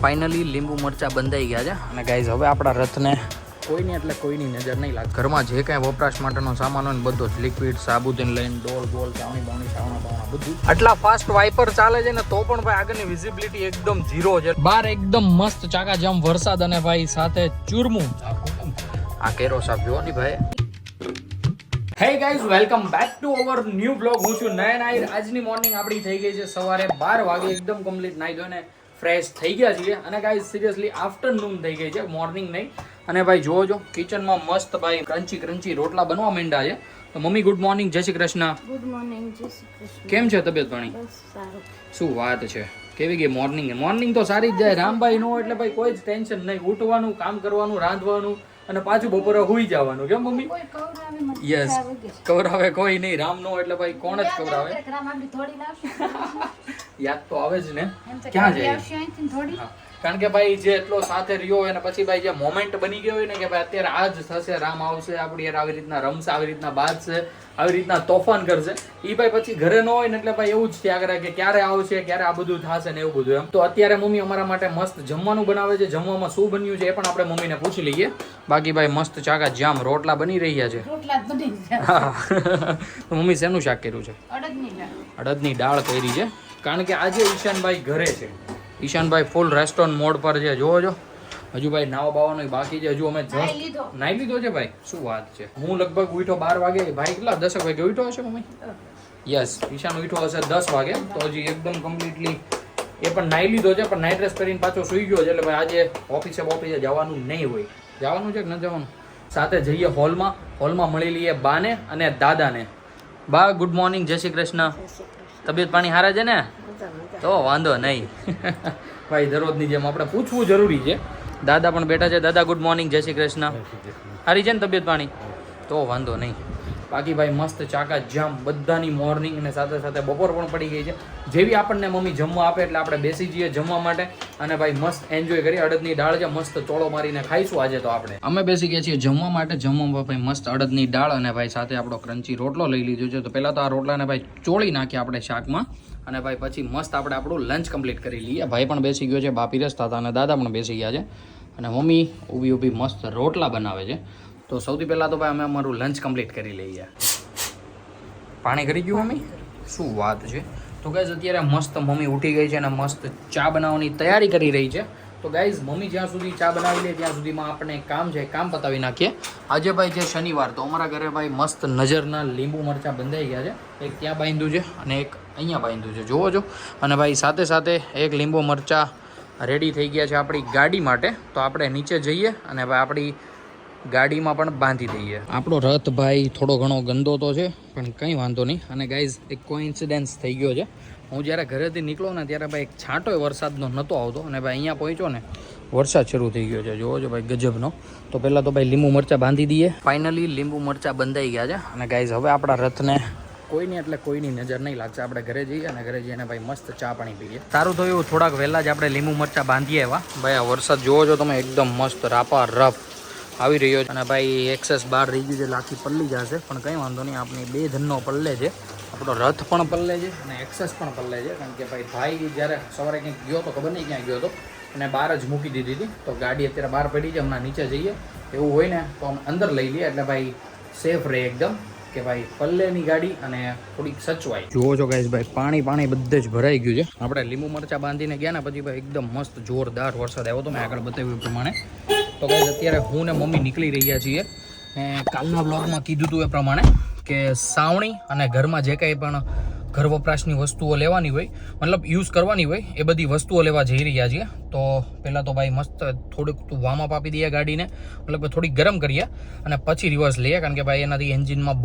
Finally લીંબુ મરચા બંધાઈ ગયા છે અને ગાઈઝ હવે આપણા રથને કોઈની એટલે કોઈની નજર નહીં લાગે. ઘરમાં જે કાંઈ વપરાશ માટેનો સામાન હોય ને બધો જ લિક્વિડ સાબુથી લઈને ડોલ બોલ ચાવણી બાવણી સાવણા બાવણા બધું. આટલા ફાસ્ટ વાઇપર ચાલે છે ને તો પણ ભાઈ આગળની વિઝિબિલિટી એકદમ ઝીરો છે. બહાર એકદમ મસ્ત ચાકાજામ વરસાદ અને ભાઈ સાથે ચૂરમું. આ કેરો સાહેબ જોવો ને ભાઈ. Hey guys, welcome back to our new blog. હું છું નયન આહિર. આજની મોર્નિંગ આપણી થઈ ગઈ છે સવારે 12 વાગે. એકદમ કમ્પ્લીટ નાઈ ધોઈને ફ્રેશ થઈ ગયા છીએ અને ગાઈઝ સિરિયસલી આફ્ટરનૂન થઈ ગઈ છે, મોર્નિંગ નહીં. અને ભાઈ જોવો જો કિચનમાં મસ્ત ભાઈ ક્રન્ચી ક્રન્ચી રોટલા બનવા માંડ્યા છે. તો મમ્મી ગુડ મોર્નિંગ, જય શ્રી કૃષ્ણ. ગુડ મોર્નિંગ, જય શ્રી કૃષ્ણ. કેમ છે તબિયત પાણી? બસ સારું. શું વાત છે, કેવી ગઈ મોર્નિંગ? મોર્નિંગ તો સારી જ જાય. રામભાઈ નો એટલે ભાઈ કોઈ જ ટેન્શન નહીં. ઉઠવાનું, કામ કરવાનું, રાંધવાનું અને પાછું બપોરે હુઈ જવાનું. કેમ મમ્મી? કોઈ કવરાવે મને. યસ, કવરાવે કોઈ નહીં. રામ નો એટલે ભાઈ કોણ જ કવરાવે? રામાબી થોડી લાવશે. યાદ તો આવે જ ને. ક્યાં જાય? આવશે અહીંથી થોડી. કારણ કે ભાઈ જે એટલો સાથે રહ્યો હોય ને પછી ભાઈ જે મોમેન્ટ બની ગયો હોય ને કે ભાઈ અત્યારે આ જ થશે, રામ આવશે આપણી યાર, આવી રીતના રમશે, આવી રીતના બાજશે, આવી રીતના તોફાન કરશે, એ ભાઈ પછી ઘરે ન હોય ને એટલે ભાઈ એવું જ થયા કરે કે ક્યારે આવશે, ક્યારે આ બધું થશે ને એવું બધું એમ. તો અત્યારે મમ્મી અમારા માટે મસ્ત જમવાનું બનાવે છે. જમવામાં શું બન્યું છે એ પણ આપણે મમ્મીને પૂછી લઈએ. બાકી ભાઈ મસ્ત ચાકા જામ રોટલા બની રહ્યા છે. રોટલા જ બની ગયા. તો મમ્મી શેનું શાક કર્યું છે? અડદની દાળ. અડદની દાળ કરી છે. કારણ કે આજે ઈશાનભાઈ ઘરે છે. ઈશાનભાઈ ફૂલ રેસ્ટોરન્ટ મોડ પર છે. જોવો જો હજુ ભાઈ નાવા બાવાનું બાકી છે. હજુ અમે જસ્ટ નાઈ લીધો છે ભાઈ. શું વાત છે. હું લગભગ ઉઠ્યો 12 વાગે. ભાઈ કેટલા 10 વાગે ઉઠ્યો હશે મમ્મી? યસ, ઈશાન ઉઠ્યો હશે 10 વાગે. તો હજી એકદમ કમ્પ્લીટલી એ પણ નાઈ લીધો છે, પણ નાઇટ ડ્રેસ પહેરીને પાછો સુઈ ગયો છે. એટલે ભાઈ આજે ઓફિસે જવાનું નહીં હોય. જવાનું છે કે ન જવાનું? સાથે જઈએ હોલમાં. હોલમાં મળી લઈએ બાને અને દાદાને. બા ગુડ મોર્નિંગ, જય શ્રી કૃષ્ણ. તબિયત પાણી સારા છે ને? તો વાંધો નહીં. ભાઈ દરરોજની જેમ આપણે પૂછવું જરૂરી છે. દાદા પણ બેઠા છે. દાદા ગુડ મોર્નિંગ, જય શ્રી કૃષ્ણ. સારી છે ને તબિયત પાણી? તો વાંધો નહીં. બાકી ભાઈ મસ્ત ચાકા જામ બધાની મોર્નિંગ અને સાથે સાથે બપોર પણ પડી ગઈ છે. જેવી આપણને મમ્મી જમવા આપે એટલે આપણે બેસી જઈએ જમવા માટે અને ભાઈ મસ્ત એન્જોય કરીએ. અડદની દાળ છે, મસ્ત ચોળો મારીને ખાઈશું આજે તો આપણે. અમે બેસી ગયા છીએ જમવા માટે. જમવામાં ભાઈ મસ્ત અડદની દાળ અને ભાઈ સાથે આપણો ક્રન્ચી રોટલો લઈ લીધો છે. તો પહેલાં તો આ રોટલાને ભાઈ ચોળી નાખીએ આપણે શાકમાં અને ભાઈ પછી મસ્ત આપણે આપણું લંચ કમ્પ્લીટ કરી લઈએ. ભાઈ પણ બેસી ગયો છે, બાપી રસતા હતા અને દાદા પણ બેસી ગયા છે અને મમ્મી ઊભી ઊભી મસ્ત રોટલા બનાવે છે. તો સૌથી પહેલાં તો ભાઈ અમે અમારું લંચ કમ્પ્લીટ કરી લઈએ. પાણી કરી ગયું મમ્મી? શું વાત છે. તો ગાઈઝ અત્યારે મસ્ત મમ્મી ઉઠી ગઈ છે અને મસ્ત ચા બનાવવાની તૈયારી કરી રહી છે. તો ગાઈઝ મમ્મી જ્યાં સુધી ચા બનાવી લે ત્યાં સુધીમાં આપણે કામ છે કામ પતાવી નાખીએ. આજે ભાઈ છે શનિવાર, તો અમારા ઘરે ભાઈ મસ્ત નજરના લીંબુ મરચાં બંધાઈ ગયા છે. એક ત્યાં બાંધ્યું છે અને એક અહીંયા બાંધ્યું છે, જોવો છો. અને ભાઈ સાથે સાથે એક લીંબુ મરચાં રેડી થઈ ગયા છે આપણી ગાડી માટે. તો આપણે નીચે જઈએ અને ભાઈ આપણી ગાડીમાં પણ બાંધી દઈએ. આપણો રથ ભાઈ થોડો ઘણો ગંદો તો છે પણ કંઈ વાંધો નહીં. અને ગાઈઝ એક કોઇન્સિડન્સ થઈ ગયો છે. હું જ્યારે ઘરેથી નીકળ્યો ને ત્યારે ભાઈ એક છાંટોય વરસાદનો નહોતો આવતો અને ભાઈ અહીંયા પહોંચ્યો ને વરસાદ શરૂ થઈ ગયો છે. જોવો છો ભાઈ ગજબનો. તો પહેલાં તો ભાઈ લીંબુ મરચાં બાંધી દઈએ. ફાઇનલી લીંબુ મરચાં બંધાઈ ગયા છે અને ગાઈઝ હવે આપણા રથને કોઈની એટલે કોઈની નજર નહીં લાગશે. આપણે ઘરે જઈએ અને ઘરે જઈને ભાઈ મસ્ત ચા પાણી પીએ. સારું તો એવું થોડાક વહેલા જ આપણે લીંબુ મરચાં બાંધીએ એવા. ભાઈ આ વરસાદ જોવો છો તમે, એકદમ મસ્ત રાપા રફ આવી રહ્યો છે અને ભાઈ એક્સેસ બહાર રહી ગયું છે એટલે આખી પલ્લી જશે. પણ કંઈ વાંધો નહીં, આપણી બે ધનનો પલ્લે છે. આપણો રથ પણ પલ્લે છે અને એક્સેસ પણ પલ્લે છે. કારણ કે ભાઈ જ્યારે સવારે કંઈક ગયો તો ખબર નહીં ક્યાં ગયો હતો અને બહાર જ મૂકી દીધી હતી. તો ગાડી અત્યારે બહાર પડી છે. હમણાં નીચે જઈએ એવું હોય ને તો અમે અંદર લઈ લઈએ એટલે ભાઈ સેફ રહે એકદમ, કે ભાઈ પલ્લેની ગાડી અને થોડીક સચવાય. જુઓ છો ગાઈસ ભાઈ પાણી બધે જ ભરાઈ ગયું છે. આપણે લીંબુ મરચાં બાંધીને ગયા ને પછી ભાઈ એકદમ મસ્ત જોરદાર વરસાદ આવ્યો હતો મેં આગળ બતાવ્યું પ્રમાણે. તો ગાઈસ અત્યારે હું ને મમ્મી નીકળી રહ્યા છીએ. કાલના બ્લોગમાં કીધું હતું એ પ્રમાણે કે સાવણી અને ઘરમાં જે કંઈ પણ ઘર વપરાશની વસ્તુઓ લેવાની હોય, મતલબ યુઝ કરવાની હોય, એ બધી વસ્તુઓ લેવા જઈ રહ્યા છીએ. તો પહેલાં તો ભાઈ મસ્ત થોડુંક વોર્મઅપ આપી દઈએ ગાડીને, મતલબ થોડીક ગરમ કરીએ અને પછી રિવર્સ લઈએ. કારણ કે ભાઈ એનાથી એન્જિનમાં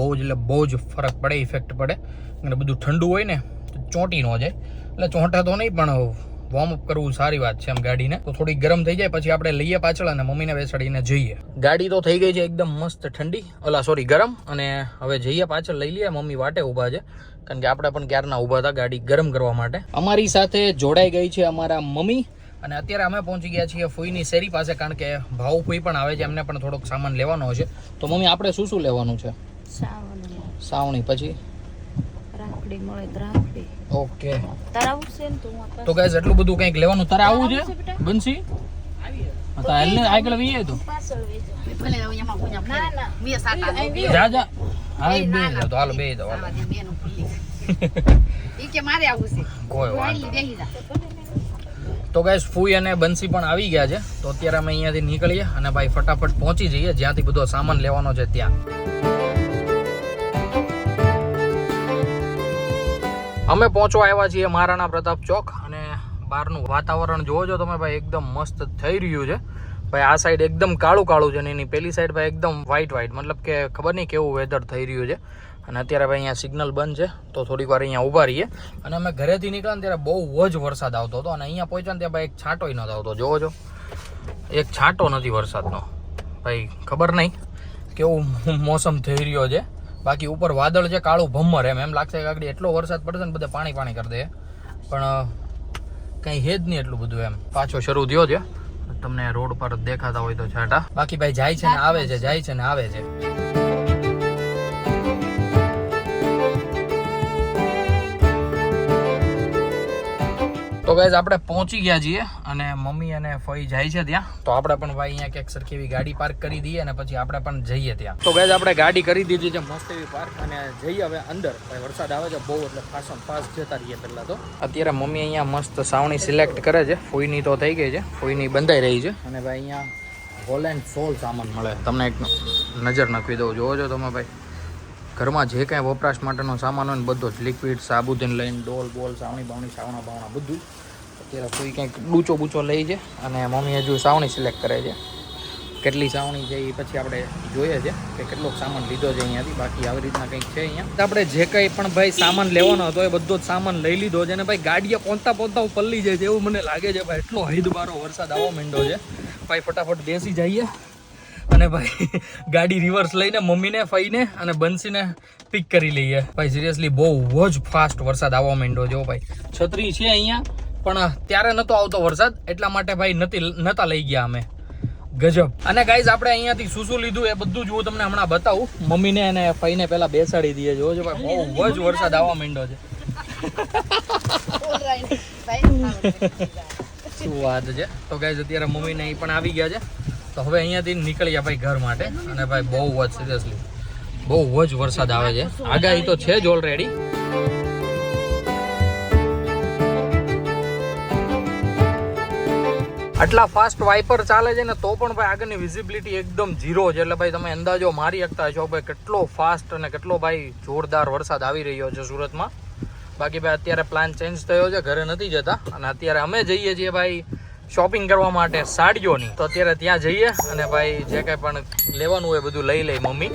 બહુ જ ફરક પડે, ઇફેક્ટ પડે. અને બધું ઠંડુ હોય ને તો ચોંટી ન જાય. એટલે ચોંટે તો નહીં પણ વોર્મઅપ કરવું સારી વાત છે એમ ગાડીને. તો થોડી ગરમ થઈ જાય પછી આપણે લઈએ પાછળ અને મમ્મીને બેસાડીને જઈએ. ગાડી તો થઈ ગઈ છે એકદમ મસ્ત ઠંડી, ગરમ. અને હવે જઈએ પાછળ લઈ લઈએ. મમ્મી વાટે ઊભા છે કારણ કે આપણે પણ ક્યારના ઊભા હતા ગાડી ગરમ કરવા માટે. અમારી સાથે જોડાઈ ગઈ છે અમારા મમ્મી અને અત્યારે અમે પહોંચી ગયા છીએ ફૂઈની શેરી પાસે. કારણ કે ભાવ ફૂઈ પણ આવે છે, એમને પણ થોડોક સામાન લેવાનો છે. તો મમ્મી આપણે શું લેવાનું છે? સાવણી, પછી રાખડી મળે તો રાખડી. ઓકે તારે આવું છે ને તો હું આ તો ગાઈસ એટલું બધું કંઈક લેવાનું તારે આવું છે છે બેટા? બંસી તો હાલને આગળ વીએ તો પાછળ વેચો. ભલે એમાં કોઈ ના ના ના મે સાતા નો બે જા જા હા બે જાઓ તો હાલો બે જાઓ હાલો. આવા દે બેનું ભૂલી ઈ કે મારે આવું છે કોઈ વાંધો વાલી નહીં. બેહી જા તો ગાઈસ ફૂઈ અને બંસી પણ આવી ગયા છે તો અત્યારે અમે અહીંયાથી નીકળીએ અને ભાઈ ફટાફટ પહોંચી જઈએ જ્યાંથી બધો સામાન લેવાનો છે ત્યાં. અમે પહોંચવા આવ્યા છીએ મહારાણા પ્રતાપ ચોક અને બહારનું વાતાવરણ જોવો છો તમે ભાઈ એકદમ મસ્ત થઈ રહ્યું છે ભાઈ. આ સાઈડ એકદમ કાળું કાળું છે ને એની પેલી સાઈડ ભાઈ એકદમ વ્હાઈટ મતલબ કે ખબર નહીં કેવું વેધર થઈ રહ્યું છે. અને અત્યારે ભાઈ અહીંયા સિગ્નલ બંધ છે તો થોડીક વાર અહીંયા ઊભા રહીએ. અને અમે ઘરેથી નીકળ્યા ને ત્યારે બહુ જ વરસાદ આવતો હતો અને અહીંયા પહોંચ્યા ને ત્યાં ભાઈ એક છાંટોય નહોતો આવતો. જોવો છો એક છાંટો નથી વરસાદનો ભાઈ. ખબર નહીં કેવું મોસમ થઈ રહ્યો છે. બાકી ઉપર વાદળ છે કાળું ભમ્મર એમ લાગશે કે આગળ એટલો વરસાદ પડશે ને બધે પાણી પાણી કરી દે પણ કંઈ હે જ નહીં એટલું બધું એમ. પાછો શરૂ થયો છે તમને રોડ પર દેખાતા હોય તો છાંટા. બાકી ભાઈ જાય છે ને આવે છે જાય છે ને આવે છે. તો ગાઈઝ આપણે પહોંચી ગયા છીએ અને મમ્મી અને ફઈ જાય છે ત્યાં તો આપણે પણ ભાઈ અહીંયા ક્યાંક સરખી એવી ગાડી પાર્ક કરી દઈએ અને પછી આપણે પણ જઈએ ત્યાં. તો ગાઈઝ આપણે ગાડી કરી દીધી છે મસ્ત એવી પાર્ક અને જઈએ હવે અંદર. ભાઈ વરસાદ આવે છે બહુ એટલે ફાસ્ટ જતા રહીએ પહેલાં તો. અત્યારે મમ્મી અહીંયા મસ્ત સાવણી સિલેક્ટ કરે છે. ફોઈની તો થઈ ગઈ છે, ફોઈની બંધાઈ રહી છે અને ભાઈ અહીંયા હોલ એન્ડ સોલ સામાન મળે. તમને એક નજર નાખી દઉં જોવો છો તમે ભાઈ. ઘરમાં જે કાંઈ વપરાશ માટેનો સામાન હોય ને બધો જ લિક્વિડ સાબુથી લઈને ડોલ બોલ સાવણી બાવણી સાવણા બાવણા બધું અત્યારે કોઈ કંઈક ડૂચો બૂચો લઈ છે અને મમ્મી હજુ સાવણી સિલેક્ટ કરે છે. કેટલી સાવણી છે એ પછી આપણે જોઈએ છે કે કેટલોક સામાન લીધો છે અહીંયાથી. બાકી આવી રીતના કંઈક છે અહીંયા. આપણે જે કંઈ પણ ભાઈ સામાન લેવાનો હતો એ બધો જ સામાન લઈ લીધો છે અને ભાઈ ગાડીએ પહોંચતા હું પલ્લી જાય છે એવું મને લાગે છે ભાઈ. એટલો હૈદબારો વરસાદ આવવા માંડ્યો છે ભાઈ. ફટાફટ બેસી જઈએ અને ભાઈ ગાડી રિવર્સ લઈને મમ્મીને ફઈને અને બંસીને પિક કરી લઈએ ભાઈ. સિરિયસલી બહુ જ ફાસ્ટ વરસાદ આવવા માંડ્યો છે ભાઈ. છત્રી છે અહીંયા પણ ત્યારે નહોતો આવતો વરસાદ એટલા માટે ભાઈ નહોતા લઈ ગયા અમે. ગજબ. અને ગાઈઝ આપણે અહીંયાથી શું લીધું એ બધું જ હું તમને હમણાં બતાવું. મમ્મીને અને ફઈને પહેલા બેસાડી દઈએ. જોવો છો ભાઈ બહુ જ વરસાદ આવવા માંડ્યો છે. શું વાત છે. તો ગાઈઝ અત્યારે મમ્મીને એ પણ આવી ગયા છે તો હવે અહીંયાથી નીકળ્યા ભાઈ ઘર માટે. અને ભાઈ બહુ જ સિરિયસલી બહુ જ વરસાદ આવે છે. આગાહી તો છે જ ઓલરેડી. આટલા ફાસ્ટ વાઇપર ચાલે છે ને તો પણ ભાઈ આગળની વિઝિબિલિટી એકદમ ઝીરો છે. એટલે ભાઈ તમે અંદાજો મારી શકતા છો ભાઈ કેટલો ફાસ્ટ અને કેટલો ભાઈ જોરદાર વરસાદ આવી રહ્યો છે સુરતમાં. બાકી ભાઈ અત્યારે પ્લાન ચેન્જ થયો છે, ઘરે નથી જતા અને અત્યારે અમે જઈએ છીએ ભાઈ શોપિંગ કરવા માટે સાડીઓની. તો અત્યારે ત્યાં જઈએ અને ભાઈ જે કંઈ પણ લેવાનું હોય બધું લઈ લે મમ્મી.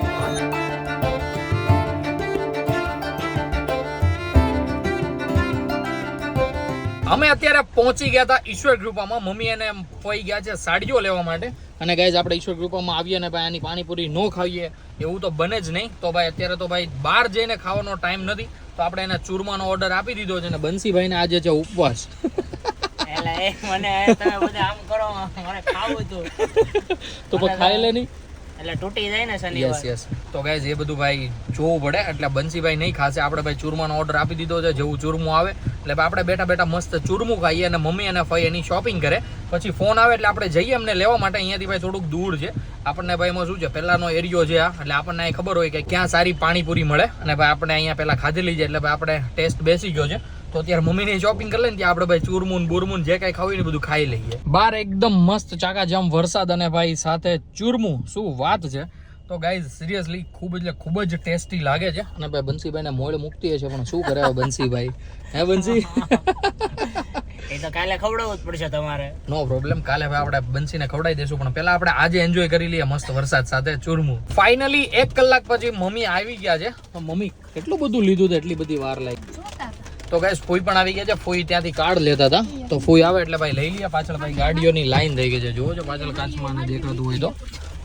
અમે અત્યારે પહોંચી ગયા હતા ઈશ્વર ગ્રુપામાં. મમ્મી અને ફોઈ ગયા છે સાડીઓ લેવા માટે. અને ગાઈઝ આપણે ઈશ્વર ગ્રુપામાં આવીએ ને ભાઈ આની પાણીપુરી ન ખાઈએ એવું તો બને જ નહીં. તો ભાઈ અત્યારે તો ભાઈ બહાર જઈને ખાવાનો ટાઈમ નથી તો આપણે એને ચૂરમાનો ઓર્ડર આપી દીધો છે અને બંસીભાઈને આજે છે ઉપવાસ. મને તમે બધા આમ કરો મને ખાવું હતું તો પણ ખાઈ લે નહીં એટલે તૂટી જાય ને યસ યસ. તો ગાઈઝ એ બધું ભાઈ જોવું પડે એટલે બંસીભાઈ નહીં ખાશે. આપણે ભાઈ ચૂરમાનો ઓર્ડર આપી દીધો છે. જેવું ચૂરમું આવે એટલે આપણે બેઠા બેઠા મસ્ત ચૂરમું ખાઈએ અને મમ્મી અને ફઈ એની શોપિંગ કરે. પછી ફોન આવે એટલે આપણે જઈએ એમને લેવા માટે. અહીંયાથી ભાઈ થોડુંક દૂર છે આપણને ભાઈ એમાં શું છે પહેલાનો એરિયો છે આ એટલે આપણને અહીં ખબર હોય કે ક્યાં સારી પાણીપુરી મળે અને ભાઈ આપણે અહીંયા પહેલાં ખાધેલી છે એટલે ભાઈ આપણે ટેસ્ટ બેસી ગયો છે. તો અત્યારે મમ્મીની શોપિંગ કરી લે ને ત્યાં આપણે ભાઈ ચૂરમુન બુરમુન જે કાંઈ ખાવું ને બધું ખાઈ લઈએ. બહાર એકદમ મસ્ત ચાકાજામ વરસાદ અને ભાઈ સાથે ચૂરમું શું વાત છે. તો ગાઈઝ સિરિયસલી ખૂબ જ ટેસ્ટી લાગે છે અને ભાઈ બંસીભાઈને મોડ મૂકતી છે પણ શું કરે બંસીભાઈ. હે બંસી એ તો કાલે ખવડાવવું જ પડશે તમારે. નો પ્રોબ્લેમ. કાલે ભાઈ આપણે બંસીને ખવડાવી દેશું પણ પહેલા આપણે આજે એન્જોય કરી લઈએ મસ્ત વરસાદ સાથે ચૂરમું. ફાઇનલી 1 કલાક પછી મમ્મી આવી ગયા છે. તો મમ્મી કેટલું બધું લીધું હતું એટલી બધી વાર લાગી. તો ગાઈસ ફોઈ પણ આવી ગયા છે. ફોઈ ત્યાંથી કાર્ડ લેતા હતા તો ફોઈ આવે એટલે ભાઈ લઈ લઈએ. પાછળ ભાઈ ગાડીઓની લાઈન થઈ ગઈ છે જોવો છો પાછળ કાચમાં દેખાતું હોય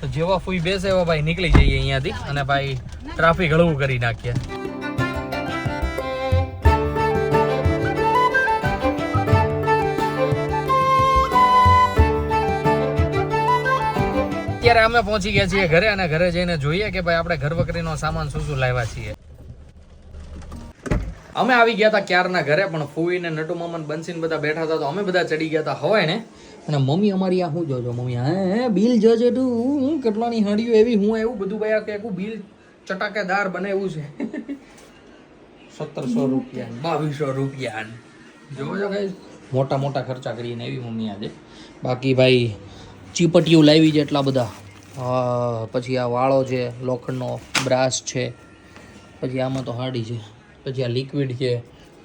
તો જેવા ફોઈ બેસે એવા ભાઈ નીકળી જઈએ અહીંયાથી અને ભાઈ ટ્રાફિક હળવું કરી નાખીએ. અત્યારે અમે પહોંચી ગયા છીએ ઘરે અને ઘરે જઈને જોઈએ કે ભાઈ આપણે ઘર વકરીનો સામાન શું લાવ્યા છીએ. અમે આવી ગયા હતા ક્યારના ઘરે, પણ ફૂઈ ને નટુ મામા બંસીને બધા બેઠા હતા, તો અમે બધા ચડી ગયા હતા હવાય ને. અને મમ્મી અમારી આ શું જોજો મમ્મી, હે બિલ જોજે તું કેટલાની હાંડીઓ એવી હું એવું બધું ભાઈ આ કે બિલ ચટાકેદાર બનાવ્યું છે. 1700 રૂપિયા 2200 રૂપિયા જોજો ગાઈસ, મોટા મોટા ખર્ચા કરીને એવી મમ્મી આજે. બાકી ભાઈ ચીપટીયું લાવી છે એટલા બધા. હા, પછી આ વાળો છે લોખંડનો, બ્રાસ છે, પછી આમાં તો હાડી છે, પછી આ લિક્વિડ છે,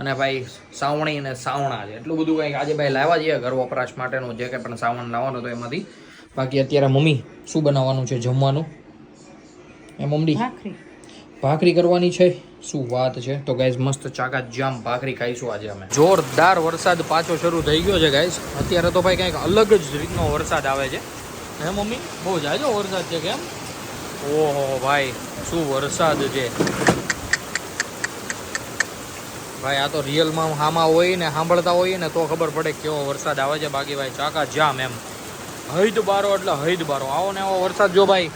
અને ભાઈ સાવણી અને સાવણા છે. એટલું બધું કંઈક આજે ભાઈ લાવવા જઈએ ઘર વપરાશ માટેનું, જે કંઈ પણ સાવણ લાવવાનું તો એમાંથી. બાકી અત્યારે મમ્મી શું બનાવવાનું છે જમવાનું? એ મમ્મી ભાખરી કરવાની છે. શું વાત છે. તો ગાઈઝ મસ્ત ચાકા જામ ભાખરી ખાઈશું આજે અમે. જોરદાર વરસાદ પાછો શરૂ થઈ ગયો છે ગાઈઝ. અત્યારે તો ભાઈ કંઈક અલગ જ રીતનો વરસાદ આવે છે. હે મમ્મી, બહુ જાજો વરસાદ છે કેમ? ઓહો ભાઈ શું વરસાદ છે ભાઈ. આ તો રિયલમાં હામાં હોય ને સાંભળતા હોઈએ ને તો ખબર પડે કેવો વરસાદ આવે છે. બાકી ભાઈ ચાકા જામ એમ હૈદ બારો એટલે હૈદ બારો. આવો ને આવો વરસાદ જો ભાઈ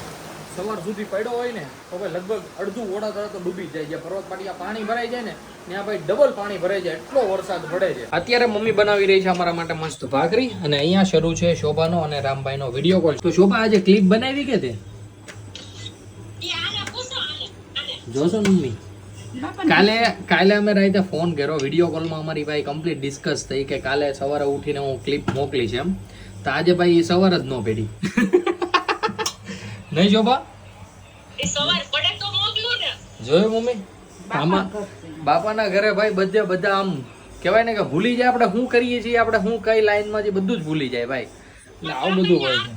સવાર સુધી પડ્યો હોય ને તો ભાઈ લગભગ અડધું ઓડા તરત ડૂબી જાય છે. પર્વત પાટિયા પાણી ભરાઈ જાય ને ત્યાં ભાઈ ડબલ પાણી ભરાઈ જાય, એટલો વરસાદ પડે છે. અત્યારે મમ્મી બનાવી રહી છે અમારા માટે મસ્ત ભાખરી, અને અહીંયા શરૂ છે શોભાનો અને રામભાઈનો વિડીયો કોલ. તો શોભા આજે ક્લિપ બનાવી કે તે જોશો મમ્મી? કાલે અમે રાતે ફોન કર્યો, વિડીયો કોલમાં અમારી ભાઈ કમ્પ્લીટ ડિસ્કસ થઈ કે કાલે સવારે ઉઠીને હું ક્લિપ મોકલી છે એમ. તો આજે ભાઈ એ સવાર જ ન પેડી નહીં શોભા? જોયું મમ્મી? આમાં બાપાના ઘરે ભાઈ બધા આમ કહેવાય ને કે ભૂલી જાય આપણે શું કરીએ છીએ, આપણે શું કઈ લાઈનમાં છે બધું જ ભૂલી જાય ભાઈ. એટલે આવું બધું હોય છે.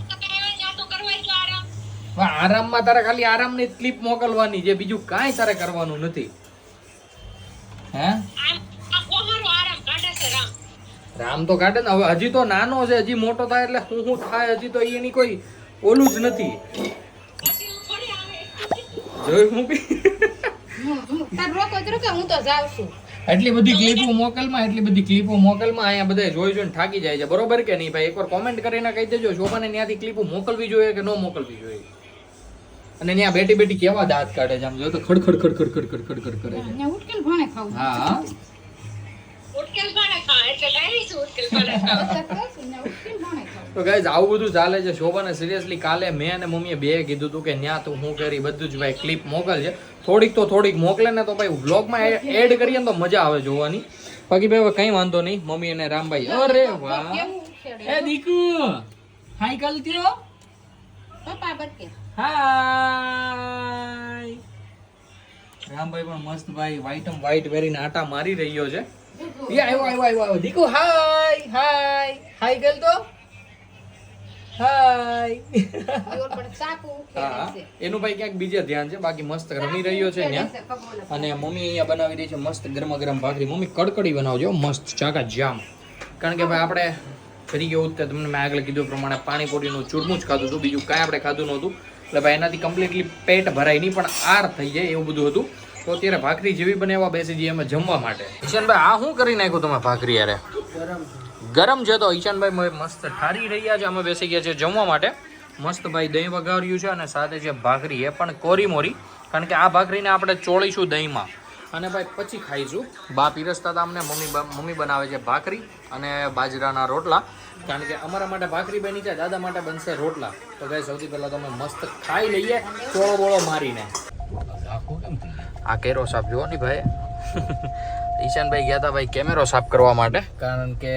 આરામમાં તારે ખાલી આરામની ક્લિપ મોકલવાની છે, બીજું કાંઈ તારે કરવાનું નથી. હે રામ તો કાઢે ને. હવે હજી તો નાનો છે, હજી મોટો થાય એટલે શું થાય હજી તો એની કોઈ ઓલું જ નથી. જોયું મૂકી એટલી બધી ક્લિપો મોકલમાં, એટલી બધી ક્લિપો મોકલમાં. અહીંયા બધા જોઈ જોઈને થાકી જાય છે, બરોબર કે નહીં ભાઈ? એકવાર કોમેન્ટ કરીને કહી દેજો શોભાને ત્યાંથી ક્લિપો મોકલવી જોઈએ કે ન મોકલવી જોઈએ. અને ત્યાં બેઠી બેઠી કેવા દાંત કાઢે છે આમ જો તો ખડખડ ખડખડ ખડખડ ખડખડ કરે છે. હા તો ગાઈઝ આવું બધું ચાલે છે. શોભાને સિરિયસલી કાલે મેં અને મમ્મીએ બે કીધું હતું કે ન્યા તું હું કરી બધું જ ભાઈ ક્લિપ મોકલ છે, થોડીક મોકલે ને તો ભાઈ વ્લોગમાં એડ કરીએ ને તો મજા આવે જોવાની. બાકી ભાઈ કઈ વાંધો નહીં. મમ્મી અને રામભાઈ અરે વાહ એ દીકુ હાઈ કલ ત્યો હાય. રામભાઈ પણ મસ્ત ભાઈ વ્હાઈટ પહેરીને આટા મારી રહ્યો છે. આવ્યો દીકુ હાય હાય હાય કલ તો હાય. એનું ભાઈ ક્યાંક બીજે ધ્યાન છે, બાકી મસ્ત રમી રહ્યો છે ત્યાં. અને મમ્મી અહીંયા બનાવી રહી છે મસ્ત ગરમા ગરમ ભાખરી. મમ્મી કડકડી બનાવજો મસ્ત ચાકા જામ. કારણ કે ભાઈ આપણે ફરી ગયું તમને મેં આગળ કીધું પ્રમાણે પાણીપુરીનું ચૂરમું જ ખાધું હતું, બીજું કાંઈ આપણે ખાધું નહોતું. એટલે ભાઈ એનાથી કમ્પ્લીટલી પેટ ભરાય નહીં પણ આર થઈ જાય એવું બધું હતું. તો અત્યારે ભાખરી જેવી બનાવવા બેસી જઈએ અમે જમવા માટે. ઈશાનભાઈ આ શું કરી નાખ્યું તમે ભાખરી યારે? ગરમ છે. તો ઈશાનભાઈ મસ્ત ઠારી રહ્યા છે, અમે બેસી ગયા છે જમવા માટે. મસ્ત ભાઈ દહીં વઘાર્યું છે અને સાથે છે ભાખરી, એ પણ કોરી મોરી. કારણ કે આ ભાખરીને આપણે ચોળીશું દહીંમાં અને ભાઈ પછી ખાઈશું. બા પીરસતા હતા અમને, મમ્મી બનાવે છે ભાખરી અને બાજરાના રોટલા. કારણ કે અમારા માટે ભાખરી બની છે, દાદા માટે બનશે રોટલા. તો ભાઈ સૌથી પહેલા તો અમે મસ્ત ખાઈ લઈએ ચોળો બોળો મારીને. આ કેરો સાફ જુઓ ને ભાઈ. ઈશાનભાઈ ગયા હતા ભાઈ કેમેરો સાફ કરવા માટે, કારણ કે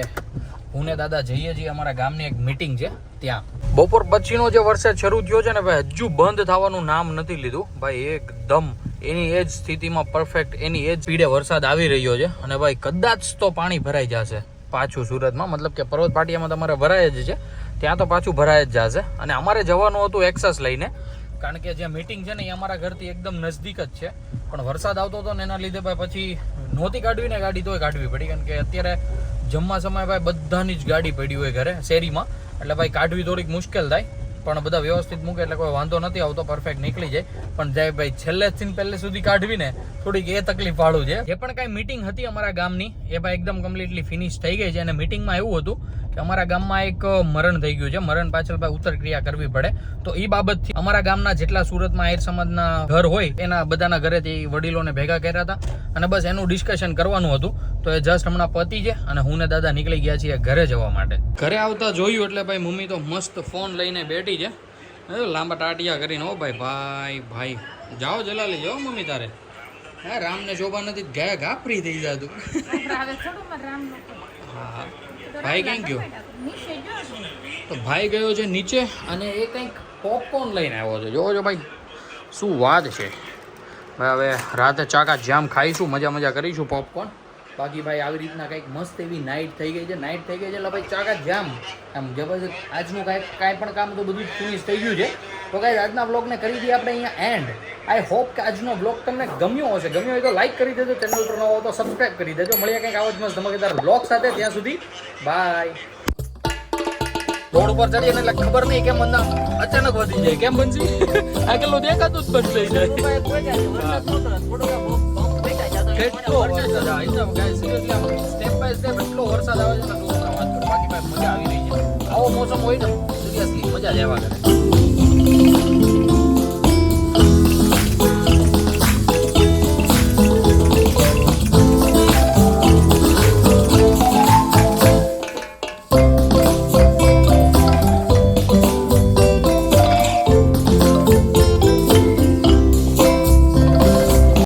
હું ને દાદા જઈએ છીએ અમારા ગામની એક મીટિંગ છે ત્યાં. બપોર પછીનો જે વરસાદ શરૂ થયો છે ને ભાઈ હજુ બંધ થવાનું નામ નથી લીધું ભાઈ. એકદમ એની એ જ સ્થિતિમાં પરફેક્ટ એની એ જ સ્પીડે વરસાદ આવી રહ્યો છે. અને ભાઈ કદાચ તો પાણી ભરાઈ જશે પાછું સુરતમાં, મતલબ કે પર્વત પાટિયામાં તમારે ભરાય જ છે, ત્યાં તો પાછું ભરાય જ જશે. અને અમારે જવાનું હતું એક્સેસ લઈને, કારણ કે જે મીટિંગ છે ને એ અમારા ઘરથી એકદમ નજદીક જ છે. પણ વરસાદ આવતો હતો ને એના લીધે ભાઈ પછી નહોતી કાઢવી ને ગાડી તોય કાઢવી પડી. કારણ કે અત્યારે જમવા સમયે ભાઈ બધાની જ ગાડી પડી હોય ઘરે શેરીમાં, એટલે ભાઈ કાઢવી થોડીક મુશ્કેલ થાય. પણ બધા વ્યવસ્થિત મૂકે એટલે કોઈ વાંધો નથી આવતો, પરફેક્ટ નીકળી જાય. પણ જાય ભાઈ છેલ્લેથી પહેલે સુધી કાઢવી ને થોડીક એ તકલીફ વાળું છે. જે પણ કાંઈ મીટિંગ હતી અમારા ગામની એ ભાઈ એકદમ કમ્પ્લીટલી ફિનિશ થઈ ગઈ છે. અને મીટિંગમાં એવું હતું કે કે અમારા ગામમાં એક મરણ થઈ ગયું છે. મરણ પાછળ ભાઈ ઉત્તર ક્રિયા કરવી પડે. તો એ બાબતથી અમારા ગામના જેટલા સુરતમાં આહિર સમાજના ઘર હોય એના બધાના ઘરેથી વડીલોને ભેગા કર્યા હતા અને બસ એનું ડિસ્કશન કરવાનું હતું. તો એ જસ્ટ હમણાં પતી છે અને હું ને દાદા નીકળી ગયા છીએ ઘરે જવા માટે. ઘરે આવતા જોયું એટલે ભાઈ મમ્મી તો મસ્ત ફોન લઈને બેઠી છે, લાંબા ટાટિયા કરીને. ઓ ભાઈ ભાઈ ભાઈ જાઓ જલાલી જાઓ મમ્મી તારે. હા રામને શોભા નથી ગયા ગાપરી થઈ જતું. હા ભાઈ ક્યાં ગયો? તો ભાઈ ગયો છે નીચે અને એ કંઈક પોપકોર્ન લઈને આવ્યો છે. જોવો છો ભાઈ શું વાત છે ભાઈ. હવે રાતે ચાકા જામ ખાઈશું, મજા કરીશું પોપકોર્ન. બાકી ભાઈ આવી રીતના કંઈક મસ્ત એવી નાઇટ થઈ ગઈ છે. એટલે ભાઈ ચાકા જામ આમ જબરજસ્ત. આજનું કાંઈ પણ કામ તો બધું ફિનિશ થઈ ગયું છે. તો ગાઈઝ આજના બ્લોગને કરી દઈએ આપણે અહીંયા એન્ડ. આઈ હોપ કે આજનો બ્લોગ તમને ગમ્યો હશે. ગમ્યો હોય તો લાઈક કરી દેજો, ચેનલ પર નવો હો તો સબસ્ક્રાઈબ કરી દેજો. મળીએ કંઈક આવો જ મસ્ત ધમાકેદાર બ્લોગ સાથે. ત્યાં સુધી બાય. રોડ ઉપર ચડીએ એટલે ખબર નહીં કેમ અંદર અચાનક વધી જાય. કેમ બનશી? આ કેટલું દેખાતું જ બંધ થઈ જાય. કેટલો વરસાદ આવે છે સિરિયસલી, સ્ટેપ બાય સ્ટેપ એટલો વરસાદ આવે છે ને વાત કરો. બાકી ભાઈ મજા આવી રહી છે. આવો મોસમ હોય ને સિરિયસલી મજા જ આવ્યા કરે.